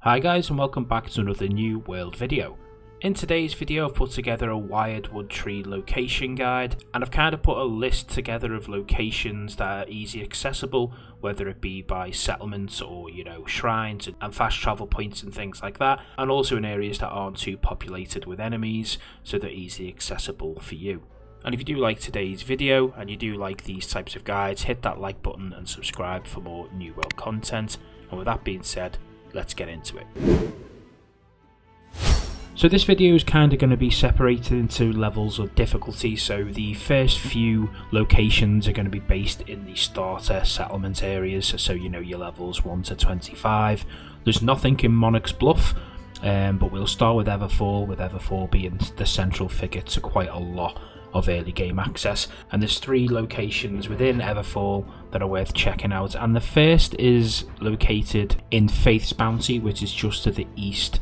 Hi guys, and welcome back to another new world video. In today's video I've put together a Wyrdwood Tree location guide, and I've kind of put a list together of locations that are easy accessible, whether it be by settlements or shrines and fast travel points and things like that, and also in areas that aren't too populated with enemies, so they're easily accessible for you. And if you do like today's video and you do like these types of guides, hit that like button and subscribe for more New World content. And with that being said, let's get into it. So this video is kind of going to be separated into levels of difficulty. So the first few locations are going to be based in the starter settlement areas, so your levels 1 to 25. There's nothing in Monarch's Bluff, but we'll start with Everfall, with Everfall being the central figure to quite a lot of early game access. And there's 3 locations within Everfall that are worth checking out, and the first is located in Faith's Bounty, which is just to the east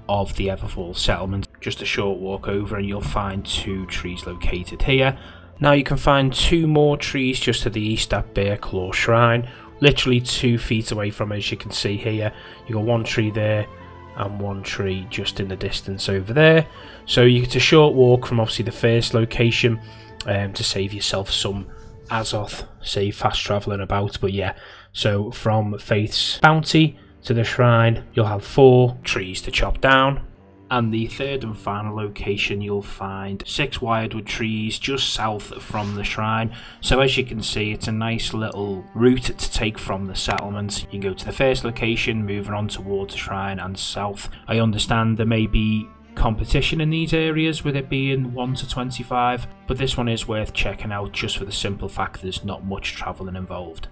of the Everfall settlement. Just a short walk over and you'll find 2 trees located here. Now you can find 2 more trees just to the east at Bear Claw Shrine, literally 2 feet away from it, as you can see here. You got 1 tree there and 1 tree just in the distance over there. So it's a short walk from obviously the first location, to save yourself some Azoth, say fast travelling about. But yeah, so from Faith's Bounty to the shrine you'll have 4 trees to chop down. And the third and final location, you'll find 6 Wyrdwood trees just south from the shrine. So as you can see, it's a nice little route to take from the settlement. You can go to the first location, moving on towards the shrine and south. I understand there may be competition in these areas with it being 1 to 25, but this one is worth checking out just for the simple fact there's not much travelling involved.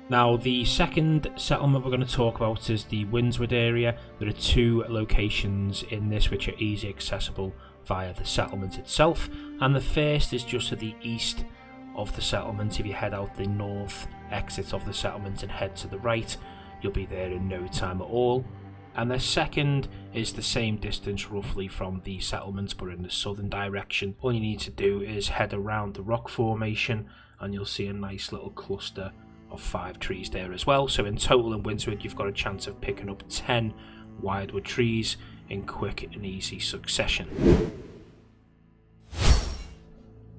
Now the second settlement we're going to talk about is the Wyrdwood area. There are 2 locations in this which are easy accessible via the settlement itself, and the first is just to the east of the settlement. If you head out the north exit of the settlement and head to the right, you'll be there in no time at all. And the second is the same distance roughly from the settlement, but in the southern direction. All you need to do is head around the rock formation and you'll see a nice little cluster of 5 trees there as well. So in total in Wyrdwood you've got a chance of picking up 10 Wyrdwood trees in quick and easy succession.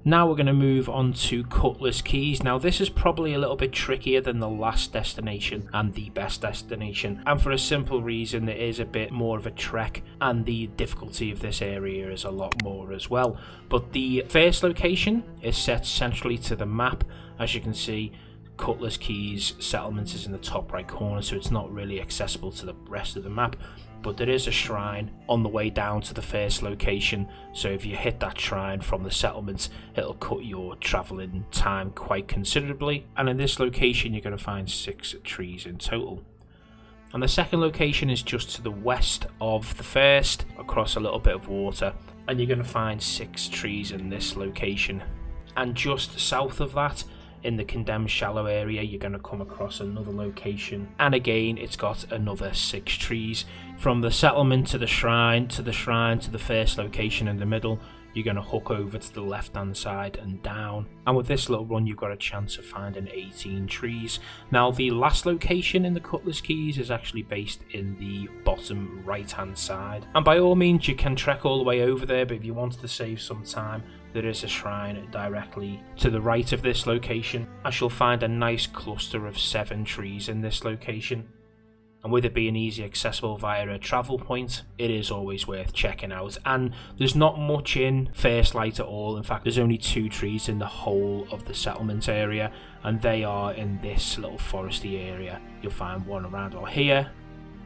Now we're going to move on to Cutlass Keys. Now this is probably a little bit trickier than the last destination and the best destination, and for a simple reason: it is a bit more of a trek and the difficulty of this area is a lot more as well. But the first location is set centrally to the map. As you can see, Cutlass Keys settlement is in the top right corner, so it's not really accessible to the rest of the map, but there is a shrine on the way down to the first location, so if you hit that shrine from the settlement it'll cut your travelling time quite considerably. And in this location you're going to find 6 trees in total. And the second location is just to the west of the first, across a little bit of water, and you're going to find 6 trees in this location. And just south of that, in the condemned shallow area, you're going to come across another location, and again it's got another 6 trees. From the settlement to the shrine to the first location in the middle, you're going to hook over to the left hand side and down, and with this little run you've got a chance of finding 18 trees. Now the last location in the Cutlass Keys is actually based in the bottom right hand side, and by all means you can trek all the way over there, but if you wanted to save some time, there is a shrine directly to the right of this location, as you'll find a nice cluster of 7 trees in this location. And with it being easy accessible via a travel point, it is always worth checking out. And there's not much in First Light at all. In fact, there's only 2 trees in the whole of the settlement area, and they are in this little foresty area. You'll find one around about here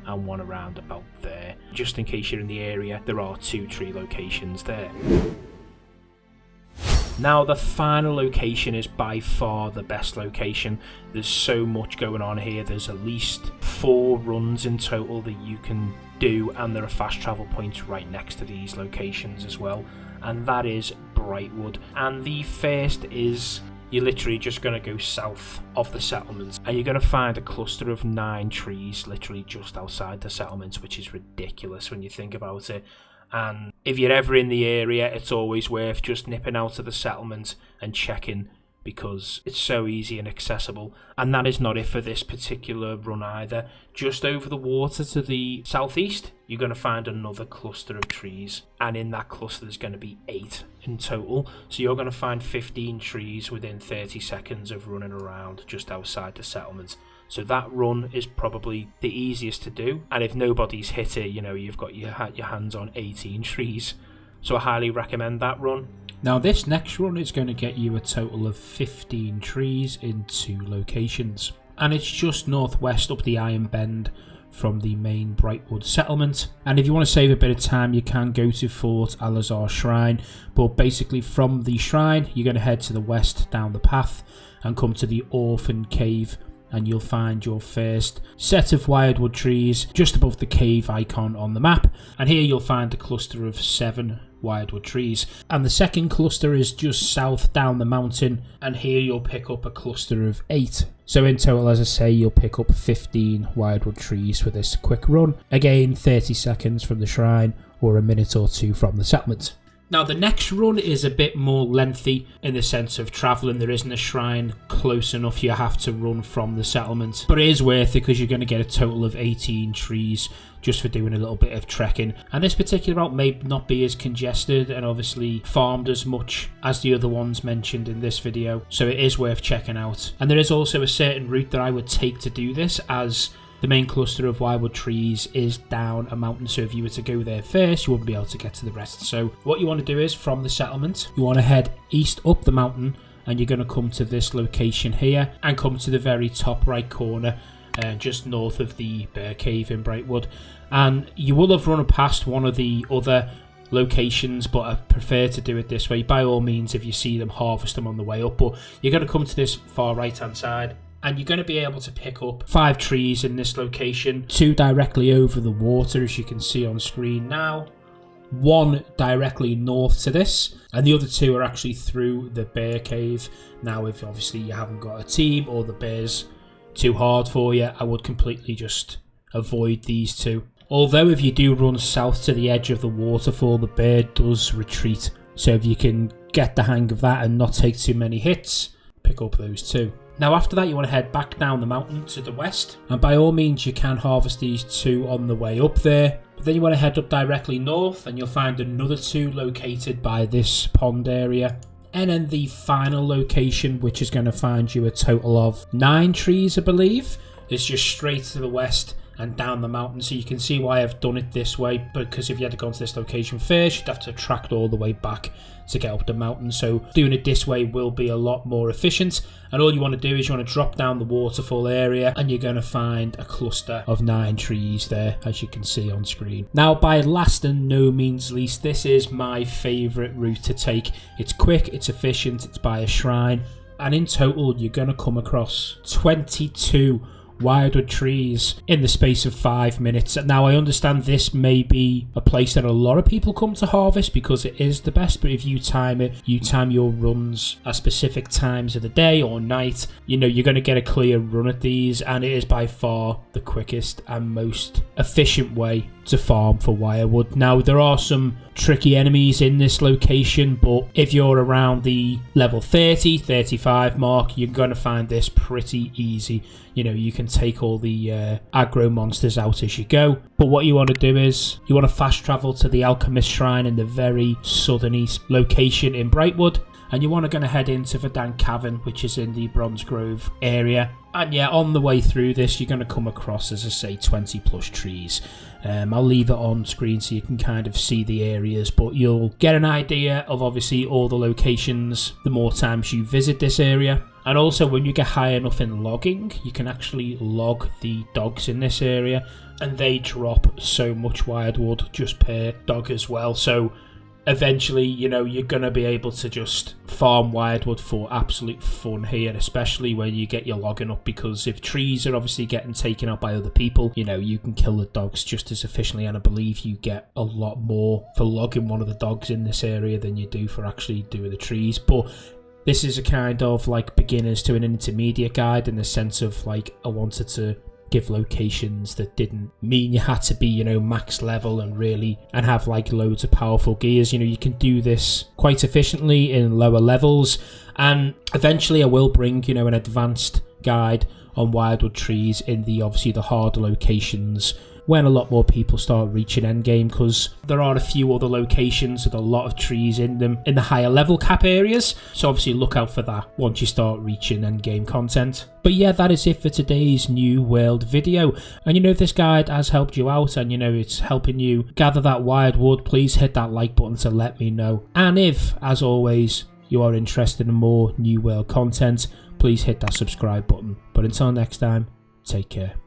and one around about there. Just in case you're in the area, there are 2 tree locations there. Now the final location is by far the best location. There's so much going on here. There's at least 4 runs in total that you can do, and there are fast travel points right next to these locations as well, and that is Brightwood. And the first is, you're literally just going to go south of the settlement and you're going to find a cluster of 9 trees literally just outside the settlement, which is ridiculous when you think about it. And if you're ever in the area, it's always worth just nipping out of the settlement and checking because it's so easy and accessible. And that is not it for this particular run either. Just over the water to the southeast, you're going to find another cluster of trees, and in that cluster there's going to be 8 in total. So you're going to find 15 trees within 30 seconds of running around just outside the settlement. So that run is probably the easiest to do, and if nobody's hit it, you've got your hands on 18 trees. So I highly recommend that run. Now this next run is going to get you a total of 15 trees in 2 locations, and it's just northwest up the Iron Bend from the main Brightwood settlement. And if you want to save a bit of time, you can go to Fort Alazar Shrine, but basically from the shrine you're going to head to the west down the path and come to the Orphan Cave, and you'll find your first set of Wyrdwood trees just above the cave icon on the map. And here you'll find a cluster of 7 Wyrdwood trees. And the second cluster is just south down the mountain, and here you'll pick up a cluster of 8. So in total, as I say, you'll pick up 15 Wyrdwood trees for this quick run. Again, 30 seconds from the shrine or a minute or 2 from the settlement. Now the next run is a bit more lengthy in the sense of travelling. There isn't a shrine close enough, you have to run from the settlement. But it is worth it because you're going to get a total of 18 trees just for doing a little bit of trekking. And this particular route may not be as congested and obviously farmed as much as the other ones mentioned in this video. So it is worth checking out. And there is also a certain route that I would take to do this, as the main cluster of Wyrdwood trees is down a mountain, so if you were to go there first, you wouldn't be able to get to the rest. So what you want to do is, from the settlement, you want to head east up the mountain, and you're going to come to this location here, and come to the very top right corner, just north of the Bear Cave in Brightwood. And you will have run past one of the other locations, but I prefer to do it this way. By all means, if you see them, harvest them on the way up, but you're going to come to this far right hand side, and you're going to be able to pick up 5 trees in this location. 2 directly over the water, as you can see on screen now. 1 directly north to this, and the other 2 are actually through the Bear Cave. Now, if obviously you haven't got a team or the bear's too hard for you, I would completely just avoid these 2. Although if you do run south to the edge of the waterfall, the bear does retreat. So if you can get the hang of that and not take too many hits, pick up those 2. Now after that, you want to head back down the mountain to the west, and by all means you can harvest these 2 on the way up there, but then you want to head up directly north and you'll find another 2 located by this pond area. And then the final location, which is going to find you a total of 9 trees, I believe, is just straight to the west and down the mountain. So you can see why I've done it this way, because if you had to go to this location first, you'd have to track all the way back to get up the mountain. So doing it this way will be a lot more efficient, and all you want to do is you want to drop down the waterfall area, and you're going to find a cluster of 9 trees there, as you can see on screen. Now, by last and no means least, this is my favourite route to take. It's quick, it's efficient, it's by a shrine, and in total you're going to come across 22 Wyrdwood trees in the space of 5 minutes. Now I understand this may be a place that a lot of people come to harvest because it is the best, but if you time it, you time your runs at specific times of the day or night, you're going to get a clear run at these, and it is by far the quickest and most efficient way to farm for Wyrdwood. Now there are some tricky enemies in this location, but if you're around the level 30-35 mark, you're going to find this pretty easy. You can take all the aggro monsters out as you go, but what you want to do is you want to fast travel to the Alchemist Shrine in the very southern east location in Brightwood, and you want to go head into Verdant Cavern, which is in the Bronze Grove area. And yeah, on the way through this, you're going to come across, as I say, 20 plus trees. I'll leave it on screen so you can kind of see the areas, but you'll get an idea of obviously all the locations the more times you visit this area. And also, when you get high enough in logging, you can actually log the dogs in this area, and they drop so much Wyrdwood just per dog as well. So eventually, you're going to be able to just farm Wyrdwood for absolute fun here, especially when you get your logging up, because if trees are obviously getting taken out by other people, you can kill the dogs just as efficiently, and I believe you get a lot more for logging one of the dogs in this area than you do for actually doing the trees. But this is a kind of like beginners to an intermediate guide, in the sense of like I wanted to give locations that didn't mean you had to be, you know, max level and have like loads of powerful gears. You know, you can do this quite efficiently in lower levels, and eventually I will bring, you know, an advanced guide on Wyrdwood trees in the obviously the harder locations when a lot more people start reaching endgame, because there are a few other locations with a lot of trees in them in the higher level cap areas, so obviously look out for that once you start reaching endgame content. But yeah, that is it for today's New World video, and you know, if this guide has helped you out and you know it's helping you gather that Wyrdwood, please hit that like button to let me know. And if, as always, you are interested in more New World content, please hit that subscribe button. But until next time, take care.